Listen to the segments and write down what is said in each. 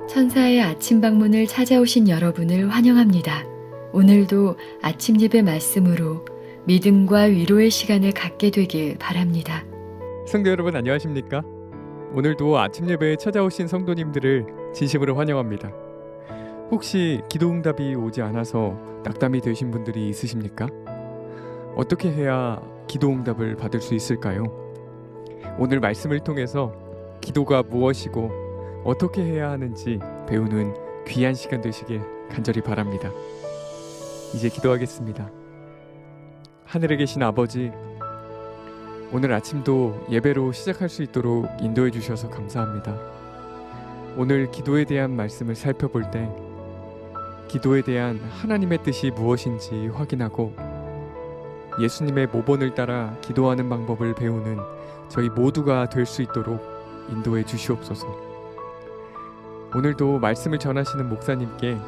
천사의 아침 방문을 찾아오신 여러분을 환영합니다. 오늘도 아침 예배 말씀으로 믿음과 위로의 시간을 갖게 되길 바랍니다. 성도 여러분 안녕하십니까? 오늘도 아침 예배에 찾아오신 성도님들을 진심으로 환영합니다. 혹시 기도 응답이 오지 않아서 낙담이 되신 분들이 있으십니까? 어떻게 해야 기도 응답을 받을 수 있을까요? 오늘 말씀을 통해서 기도가 무엇이고 어떻게 해야 하는지 배우는 귀한 시간 되시길 간절히 바랍니다. 이제 기도하겠습니다. 하늘에 계신 아버지, 오늘 아침도 예배로 시작할 수 있도록 인도해 주셔서 감사합니다. 오늘 기도에 대한 말씀을 살펴볼 때 기도에 대한 하나님의 뜻이 무엇인지 확인하고 예수님의 모본을 따라 기도하는 방법을 배우는 저희 모두가 될 수 있도록 인도해 주시옵소서. 오늘도 말씀을 전하시는 목사님께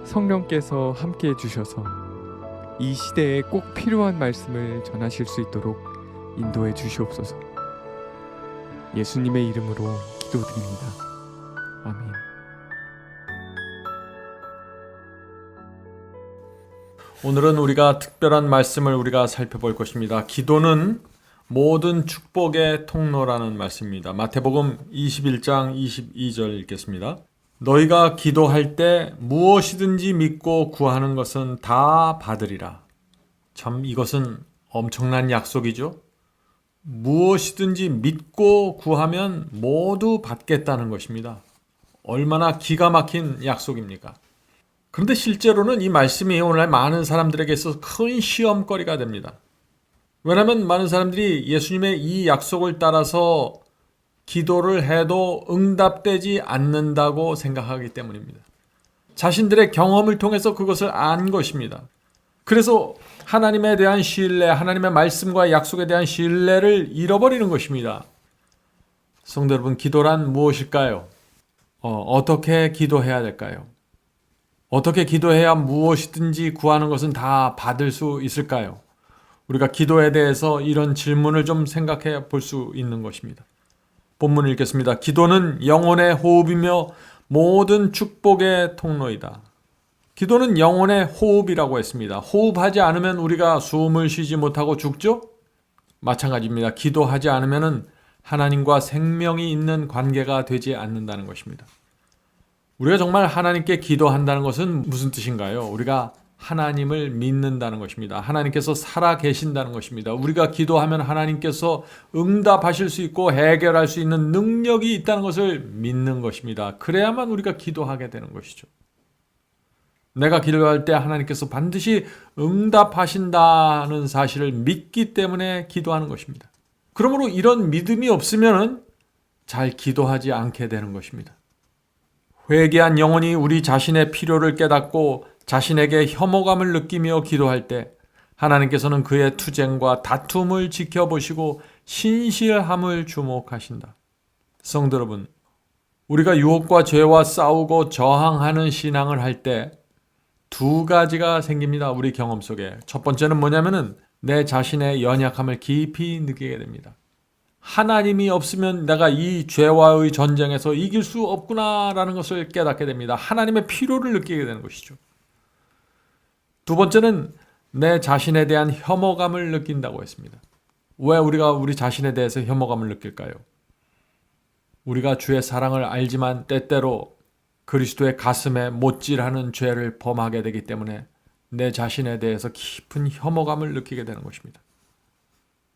성령께서 함께해 주셔서 이 시대에 꼭 필요한 말씀을 전하실 수 있도록 인도해 주시옵소서. 예수님의 이름으로 기도드립니다. 아멘. 오늘은 우리가 특별한 말씀을 우리가 살펴볼 것입니다. 기도는 모든 축복의 통로라는 말씀입니다. 마태복음 21장 22절 읽겠습니다. 너희가 기도할 때 무엇이든지 믿고 구하는 것은 다 받으리라. 참 이것은 엄청난 약속이죠. 무엇이든지 믿고 구하면 모두 받겠다는 것입니다. 얼마나 기가 막힌 약속입니까? 그런데 실제로는 이 말씀이 오늘날 많은 사람들에게 있어서 큰 시험거리가 됩니다. 왜냐하면 많은 사람들이 예수님의 이 약속을 따라서 기도를 해도 응답되지 않는다고 생각하기 때문입니다. 자신들의 경험을 통해서 그것을 안 것입니다. 그래서 하나님에 대한 신뢰, 하나님의 말씀과 약속에 대한 신뢰를 잃어버리는 것입니다. 성도 여러분, 기도란 무엇일까요? 어떻게 기도해야 될까요? 어떻게 기도해야 무엇이든지 구하는 것은 다 받을 수 있을까요? 우리가 기도에 대해서 이런 질문을 좀 생각해 볼 수 있는 것입니다. 본문을 읽겠습니다. 기도는 영혼의 호흡이며 모든 축복의 통로이다. 기도는 영혼의 호흡이라고 했습니다. 호흡하지 않으면 우리가 숨을 쉬지 못하고 죽죠? 마찬가지입니다. 기도하지 않으면 하나님과 생명이 있는 관계가 되지 않는다는 것입니다. 우리가 정말 하나님께 기도한다는 것은 무슨 뜻인가요? 우리가 하나님을 믿는다는 것입니다. 하나님께서 살아 계신다는 것입니다. 우리가 기도하면 하나님께서 응답하실 수 있고 해결할 수 있는 능력이 있다는 것을 믿는 것입니다. 그래야만 우리가 기도하게 되는 것이죠. 내가 기도할 때 하나님께서 반드시 응답하신다는 사실을 믿기 때문에 기도하는 것입니다. 그러므로 이런 믿음이 없으면 잘 기도하지 않게 되는 것입니다. 회개한 영혼이 우리 자신의 필요를 깨닫고 자신에게 혐오감을 느끼며 기도할 때 하나님께서는 그의 투쟁과 다툼을 지켜보시고 신실함을 주목하신다. 성도 여러분, 우리가 유혹과 죄와 싸우고 저항하는 신앙을 할 때 두 가지가 생깁니다. 우리 경험 속에. 첫 번째는 뭐냐면은 내 자신의 연약함을 깊이 느끼게 됩니다. 하나님이 없으면 내가 이 죄와의 전쟁에서 이길 수 없구나라는 것을 깨닫게 됩니다. 하나님의 필요를 느끼게 되는 것이죠. 두 번째는 내 자신에 대한 혐오감을 느낀다고 했습니다. 왜 우리가 우리 자신에 대해서 혐오감을 느낄까요? 우리가 주의 사랑을 알지만 때때로 그리스도의 가슴에 못질하는 죄를 범하게 되기 때문에 내 자신에 대해서 깊은 혐오감을 느끼게 되는 것입니다.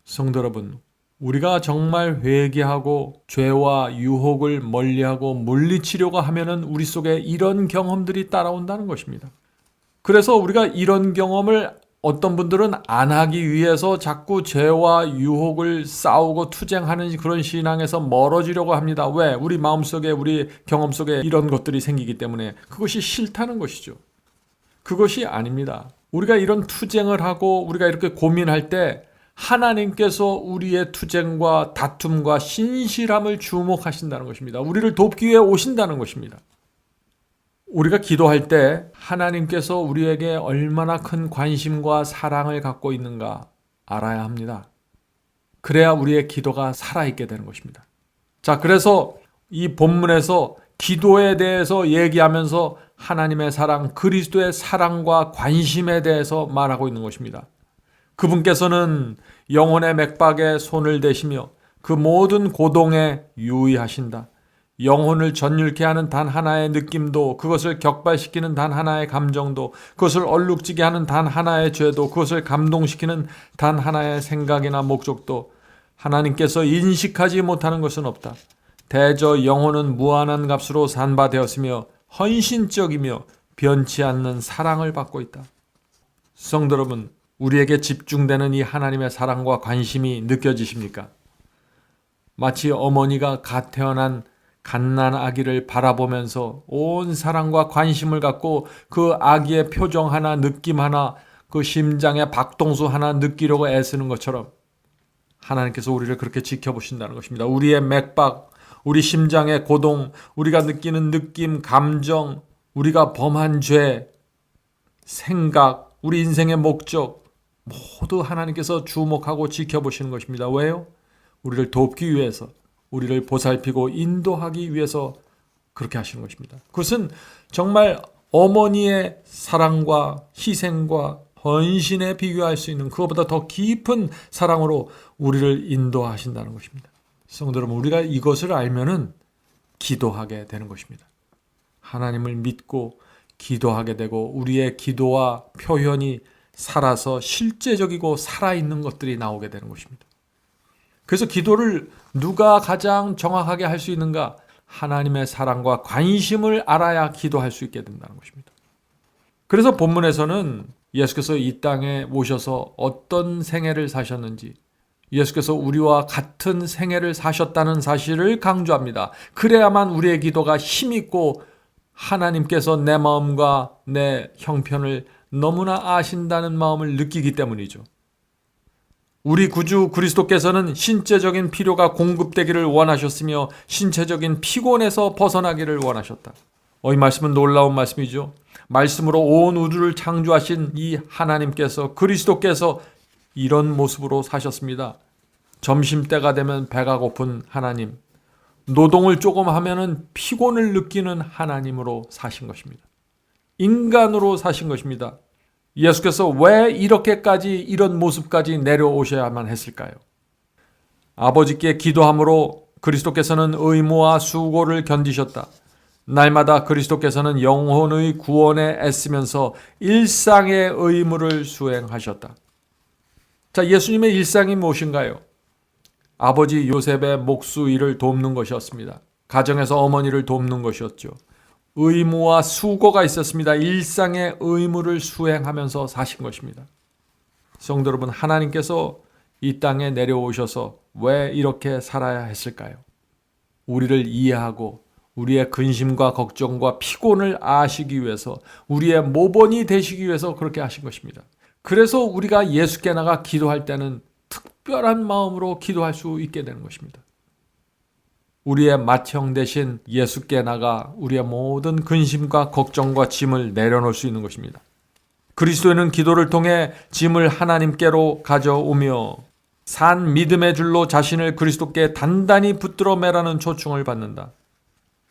성도 여러분, 우리가 정말 회개하고 죄와 유혹을 멀리하고 물리치려고 하면은 우리 속에 이런 경험들이 따라온다는 것입니다. 그래서 우리가 이런 경험을 어떤 분들은 안 하기 위해서 자꾸 죄와 유혹을 싸우고 투쟁하는 그런 신앙에서 멀어지려고 합니다. 왜? 우리 마음속에 우리 경험 속에 이런 것들이 생기기 때문에 그것이 싫다는 것이죠. 그것이 아닙니다. 우리가 이런 투쟁을 하고 우리가 이렇게 고민할 때 하나님께서 우리의 투쟁과 다툼과 신실함을 주목하신다는 것입니다. 우리를 돕기 위해 오신다는 것입니다. 우리가 기도할 때 하나님께서 우리에게 얼마나 큰 관심과 사랑을 갖고 있는가 알아야 합니다. 그래야 우리의 기도가 살아있게 되는 것입니다. 자, 그래서 이 본문에서 기도에 대해서 얘기하면서 하나님의 사랑, 그리스도의 사랑과 관심에 대해서 말하고 있는 것입니다. 그분께서는 영혼의 맥박에 손을 대시며 그 모든 고동에 유의하신다. 영혼을 전율케 하는 단 하나의 느낌도, 그것을 격발시키는 단 하나의 감정도, 그것을 얼룩지게 하는 단 하나의 죄도, 그것을 감동시키는 단 하나의 생각이나 목적도 하나님께서 인식하지 못하는 것은 없다. 대저 영혼은 무한한 값으로 산바되었으며 헌신적이며 변치 않는 사랑을 받고 있다. 성도 여러분, 우리에게 집중되는 이 하나님의 사랑과 관심이 느껴지십니까? 마치 어머니가 갓 태어난 갓난 아기를 바라보면서 온 사랑과 관심을 갖고 그 아기의 표정 하나, 느낌 하나, 그 심장의 박동수 하나 느끼려고 애쓰는 것처럼 하나님께서 우리를 그렇게 지켜보신다는 것입니다. 우리의 맥박, 우리 심장의 고동, 우리가 느끼는 느낌, 감정, 우리가 범한 죄, 생각, 우리 인생의 목적 모두 하나님께서 주목하고 지켜보시는 것입니다. 왜요? 우리를 돕기 위해서, 우리를 보살피고 인도하기 위해서 그렇게 하시는 것입니다. 그것은 정말 어머니의 사랑과 희생과 헌신에 비교할 수 있는 그것보다 더 깊은 사랑으로 우리를 인도하신다는 것입니다. 성도 여러분, 우리가 이것을 알면은 기도하게 되는 것입니다. 하나님을 믿고 기도하게 되고 우리의 기도와 표현이 살아서 실제적이고 살아있는 것들이 나오게 되는 것입니다. 그래서 기도를 누가 가장 정확하게 할 수 있는가? 하나님의 사랑과 관심을 알아야 기도할 수 있게 된다는 것입니다. 그래서 본문에서는 예수께서 이 땅에 오셔서 어떤 생애를 사셨는지, 예수께서 우리와 같은 생애를 사셨다는 사실을 강조합니다. 그래야만 우리의 기도가 힘있고 하나님께서 내 마음과 내 형편을 너무나 아신다는 마음을 느끼기 때문이죠. 우리 구주 그리스도께서는 신체적인 필요가 공급되기를 원하셨으며 신체적인 피곤에서 벗어나기를 원하셨다. 이 말씀은 놀라운 말씀이죠. 말씀으로 온 우주를 창조하신 이 하나님께서, 그리스도께서 이런 모습으로 사셨습니다. 점심때가 되면 배가 고픈 하나님, 노동을 조금 하면은 피곤을 느끼는 하나님으로 사신 것입니다. 인간으로 사신 것입니다. 예수께서 왜 이렇게까지 이런 모습까지 내려오셔야만 했을까요? 아버지께 기도함으로 그리스도께서는 의무와 수고를 견디셨다. 날마다 그리스도께서는 영혼의 구원에 애쓰면서 일상의 의무를 수행하셨다. 자, 예수님의 일상이 무엇인가요? 아버지 요셉의 목수 일을 돕는 것이었습니다. 가정에서 어머니를 돕는 것이었죠. 의무와 수고가 있었습니다. 일상의 의무를 수행하면서 사신 것입니다. 성도 여러분, 하나님께서 이 땅에 내려오셔서 왜 이렇게 살아야 했을까요? 우리를 이해하고 우리의 근심과 걱정과 피곤을 아시기 위해서, 우리의 모본이 되시기 위해서 그렇게 하신 것입니다. 그래서 우리가 예수께 나가 기도할 때는 특별한 마음으로 기도할 수 있게 되는 것입니다. 우리의 맏형 대신 예수께 나가 우리의 모든 근심과 걱정과 짐을 내려놓을 수 있는 것입니다. 그리스도인은 기도를 통해 짐을 하나님께로 가져오며 산 믿음의 줄로 자신을 그리스도께 단단히 붙들어 매라는 초청을 받는다.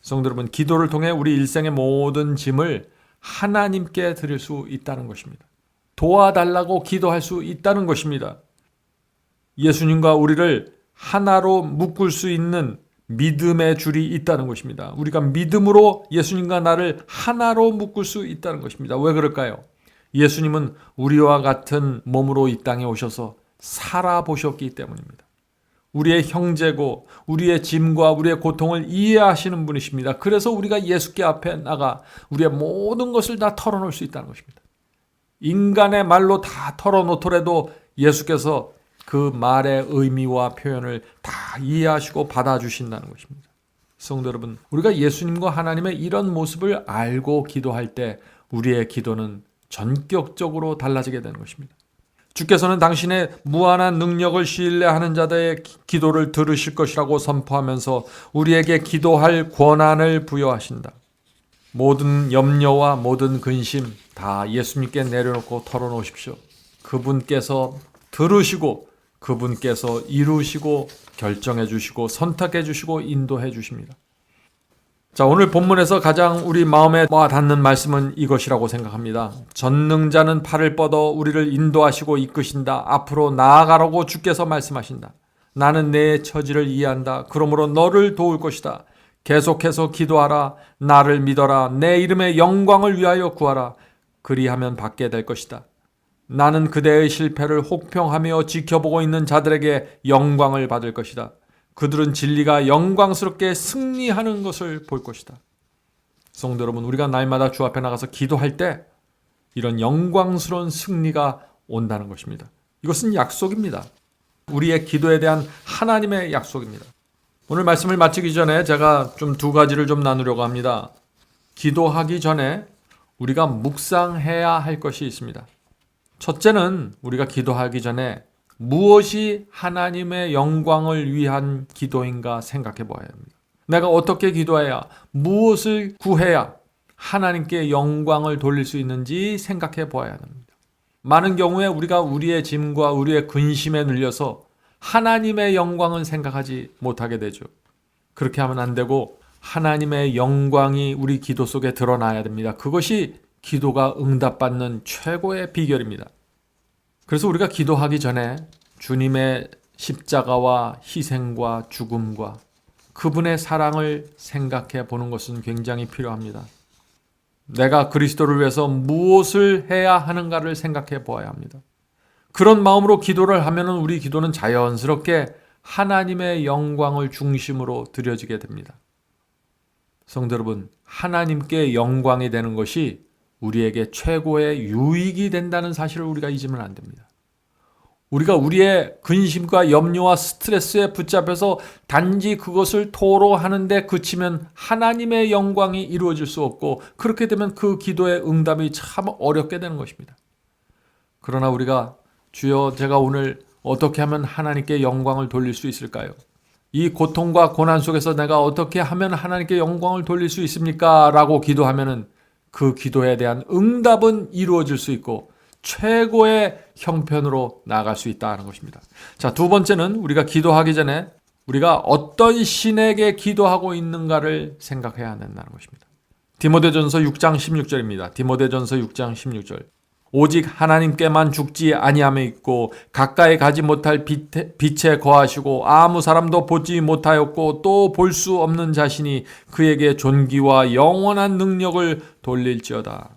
성도 여러분, 기도를 통해 우리 일생의 모든 짐을 하나님께 드릴 수 있다는 것입니다. 도와달라고 기도할 수 있다는 것입니다. 예수님과 우리를 하나로 묶을 수 있는 믿음의 줄이 있다는 것입니다. 우리가 믿음으로 예수님과 나를 하나로 묶을 수 있다는 것입니다. 왜 그럴까요? 예수님은 우리와 같은 몸으로 이 땅에 오셔서 살아보셨기 때문입니다. 우리의 형제고 우리의 짐과 우리의 고통을 이해하시는 분이십니다. 그래서 우리가 예수께 앞에 나가 우리의 모든 것을 다 털어놓을 수 있다는 것입니다. 인간의 말로 다 털어놓더라도 예수께서 그 말의 의미와 표현을 다 이해하시고 받아주신다는 것입니다. 성도 여러분, 우리가 예수님과 하나님의 이런 모습을 알고 기도할 때 우리의 기도는 전격적으로 달라지게 되는 것입니다. 주께서는 당신의 무한한 능력을 신뢰하는 자들의 기도를 들으실 것이라고 선포하면서 우리에게 기도할 권한을 부여하신다. 모든 염려와 모든 근심 다 예수님께 내려놓고 털어놓으십시오. 그분께서 들으시고 그분께서 이루시고 결정해 주시고 선택해 주시고 인도해 주십니다. 자, 오늘 본문에서 가장 우리 마음에 와 닿는 말씀은 이것이라고 생각합니다. 전능자는 팔을 뻗어 우리를 인도하시고 이끄신다. 앞으로 나아가라고 주께서 말씀하신다. 나는 내 처지를 이해한다. 그러므로 너를 도울 것이다. 계속해서 기도하라. 나를 믿어라. 내 이름의 영광을 위하여 구하라. 그리하면 받게 될 것이다. 나는 그대의 실패를 혹평하며 지켜보고 있는 자들에게 영광을 받을 것이다. 그들은 진리가 영광스럽게 승리하는 것을 볼 것이다. 성도 여러분, 우리가 날마다 주 앞에 나가서 기도할 때 이런 영광스러운 승리가 온다는 것입니다. 이것은 약속입니다. 우리의 기도에 대한 하나님의 약속입니다. 오늘 말씀을 마치기 전에 제가 좀 두 가지를 좀 나누려고 합니다. 기도하기 전에 우리가 묵상해야 할 것이 있습니다. 첫째는 우리가 기도하기 전에 무엇이 하나님의 영광을 위한 기도인가 생각해 봐야 합니다. 내가 어떻게 기도해야, 무엇을 구해야 하나님께 영광을 돌릴 수 있는지 생각해 봐야 합니다. 많은 경우에 우리가 우리의 짐과 우리의 근심에 눌려서 하나님의 영광은 생각하지 못하게 되죠. 그렇게 하면 안 되고 하나님의 영광이 우리 기도 속에 드러나야 됩니다. 그것이 기도가 응답받는 최고의 비결입니다. 그래서 우리가 기도하기 전에 주님의 십자가와 희생과 죽음과 그분의 사랑을 생각해 보는 것은 굉장히 필요합니다. 내가 그리스도를 위해서 무엇을 해야 하는가를 생각해 보아야 합니다. 그런 마음으로 기도를 하면 우리 기도는 자연스럽게 하나님의 영광을 중심으로 드려지게 됩니다. 성도 여러분, 하나님께 영광이 되는 것이 우리에게 최고의 유익이 된다는 사실을 우리가 잊으면 안 됩니다. 우리가 우리의 근심과 염려와 스트레스에 붙잡혀서 단지 그것을 토로하는데 그치면 하나님의 영광이 이루어질 수 없고, 그렇게 되면 그 기도의 응답이 참 어렵게 되는 것입니다. 그러나 우리가 주여, 제가 오늘 어떻게 하면 하나님께 영광을 돌릴 수 있을까요? 이 고통과 고난 속에서 내가 어떻게 하면 하나님께 영광을 돌릴 수 있습니까? 라고 기도하면은 그 기도에 대한 응답은 이루어질 수 있고 최고의 형편으로 나아갈 수 있다는 것입니다. 자, 두 번째는 우리가 기도하기 전에 우리가 어떤 신에게 기도하고 있는가를 생각해야 된다는 것입니다. 디모데전서 6장 16절입니다. 디모데전서 6장 16절. 오직 하나님께만 죽지 아니하며 있고 가까이 가지 못할 빛에 거하시고 아무 사람도 보지 못하였고 또 볼 수 없는 자신이 그에게 존귀와 영원한 능력을 돌릴지어다.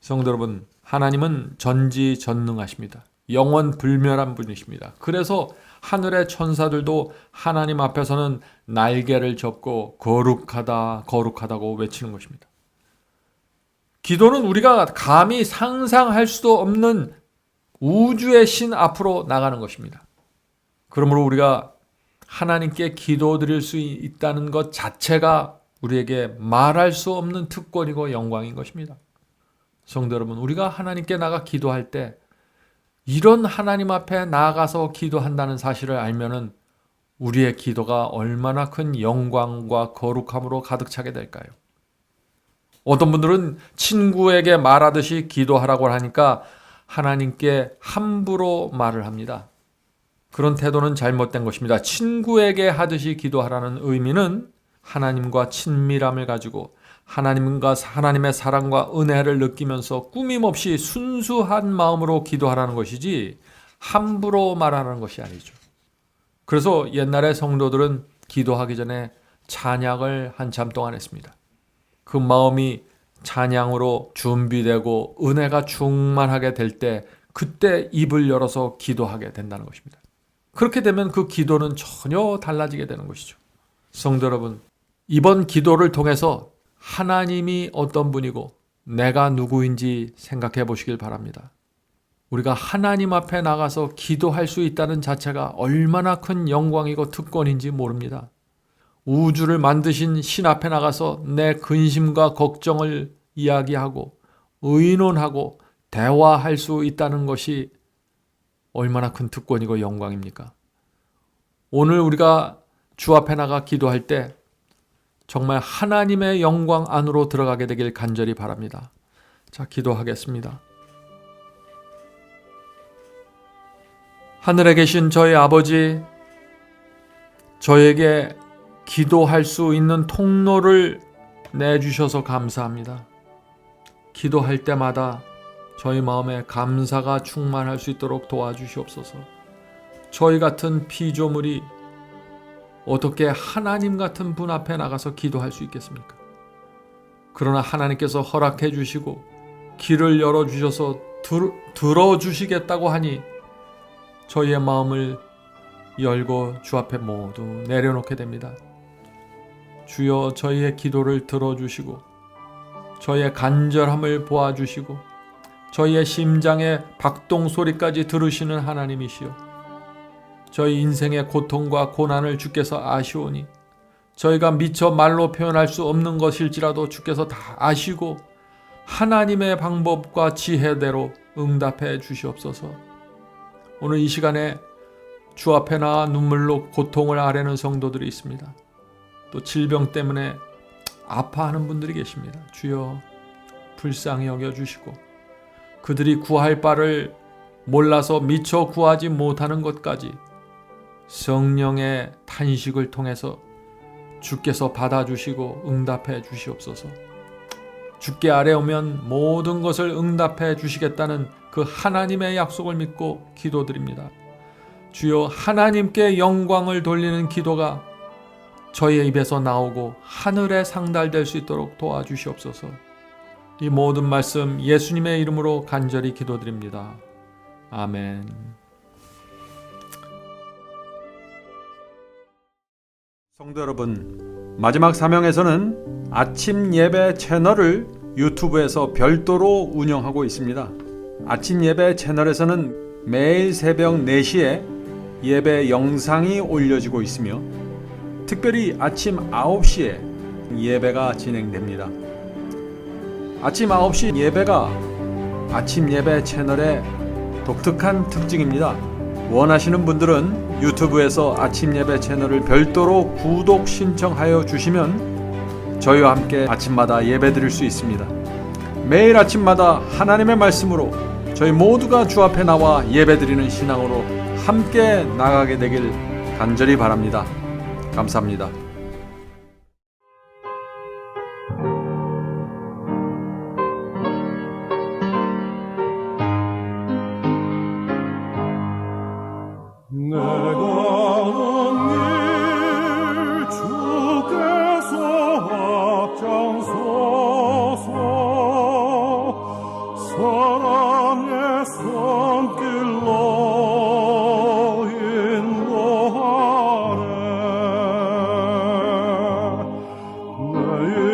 성도 여러분, 하나님은 전지전능하십니다. 영원불멸한 분이십니다. 그래서 하늘의 천사들도 하나님 앞에서는 날개를 접고 거룩하다, 거룩하다고 외치는 것입니다. 기도는 우리가 감히 상상할 수도 없는 우주의 신 앞으로 나가는 것입니다. 그러므로 우리가 하나님께 기도드릴 수 있다는 것 자체가 우리에게 말할 수 없는 특권이고 영광인 것입니다. 성도 여러분, 우리가 하나님께 나가 기도할 때 이런 하나님 앞에 나아가서 기도한다는 사실을 알면은 우리의 기도가 얼마나 큰 영광과 거룩함으로 가득 차게 될까요? 어떤 분들은 친구에게 말하듯이 기도하라고 하니까 하나님께 함부로 말을 합니다. 그런 태도는 잘못된 것입니다. 친구에게 하듯이 기도하라는 의미는 하나님과 친밀함을 가지고 하나님의 사랑과 은혜를 느끼면서 꾸밈없이 순수한 마음으로 기도하라는 것이지 함부로 말하는 것이 아니죠. 그래서 옛날에 성도들은 기도하기 전에 찬양을 한참 동안 했습니다. 그 마음이 찬양으로 준비되고 은혜가 충만하게 될 때 그때 입을 열어서 기도하게 된다는 것입니다. 그렇게 되면 그 기도는 전혀 달라지게 되는 것이죠. 성도 여러분, 이번 기도를 통해서 하나님이 어떤 분이고 내가 누구인지 생각해 보시길 바랍니다. 우리가 하나님 앞에 나가서 기도할 수 있다는 자체가 얼마나 큰 영광이고 특권인지 모릅니다. 우주를 만드신 신 앞에 나가서 내 근심과 걱정을 이야기하고 의논하고 대화할 수 있다는 것이 얼마나 큰 특권이고 영광입니까? 오늘 우리가 주 앞에 나가 기도할 때 정말 하나님의 영광 안으로 들어가게 되길 간절히 바랍니다. 자, 기도하겠습니다. 하늘에 계신 저희 아버지, 저에게 기도할 수 있는 통로를 내주셔서 감사합니다. 기도할 때마다 저희 마음에 감사가 충만할 수 있도록 도와주시옵소서. 저희 같은 피조물이 어떻게 하나님 같은 분 앞에 나가서 기도할 수 있겠습니까? 그러나 하나님께서 허락해 주시고 길을 열어주셔서 들어주시겠다고 하니 저희의 마음을 열고 주 앞에 모두 내려놓게 됩니다. 주여, 저희의 기도를 들어주시고 저희의 간절함을 보아주시고 저희의 심장의 박동 소리까지 들으시는 하나님이시여, 저희 인생의 고통과 고난을 주께서 아시오니 저희가 미처 말로 표현할 수 없는 것일지라도 주께서 다 아시고 하나님의 방법과 지혜대로 응답해 주시옵소서. 오늘 이 시간에 주 앞에 나와 눈물로 고통을 아뢰는 성도들이 있습니다. 또 질병 때문에 아파하는 분들이 계십니다. 주여, 불쌍히 여겨주시고 그들이 구할 바를 몰라서 미처 구하지 못하는 것까지 성령의 탄식을 통해서 주께서 받아주시고 응답해 주시옵소서. 주께 아뢰오면 모든 것을 응답해 주시겠다는 그 하나님의 약속을 믿고 기도드립니다. 주여, 하나님께 영광을 돌리는 기도가 저희의 입에서 나오고 하늘에 상달될 수 있도록 도와주시옵소서. 이 모든 말씀 예수님의 이름으로 간절히 기도드립니다. 아멘. 성도 여러분, 마지막 사명에서는 아침 예배 채널을 유튜브에서 별도로 운영하고 있습니다. 아침 예배 채널에서는 매일 새벽 4시에 예배 영상이 올려지고 있으며 특별히 아침 9시에 예배가 진행됩니다. 아침 9시 예배가 아침 예배 채널의 독특한 특징입니다. 원하시는 분들은 유튜브에서 아침 예배 채널을 별도로 구독 신청하여 주시면 저희와 함께 아침마다 예배 드릴 수 있습니다. 매일 아침마다 하나님의 말씀으로 저희 모두가 주 앞에 나와 예배 드리는 신앙으로 함께 나가게 되길 간절히 바랍니다. 감사합니다. 사랑의 손길로 인도하네. 내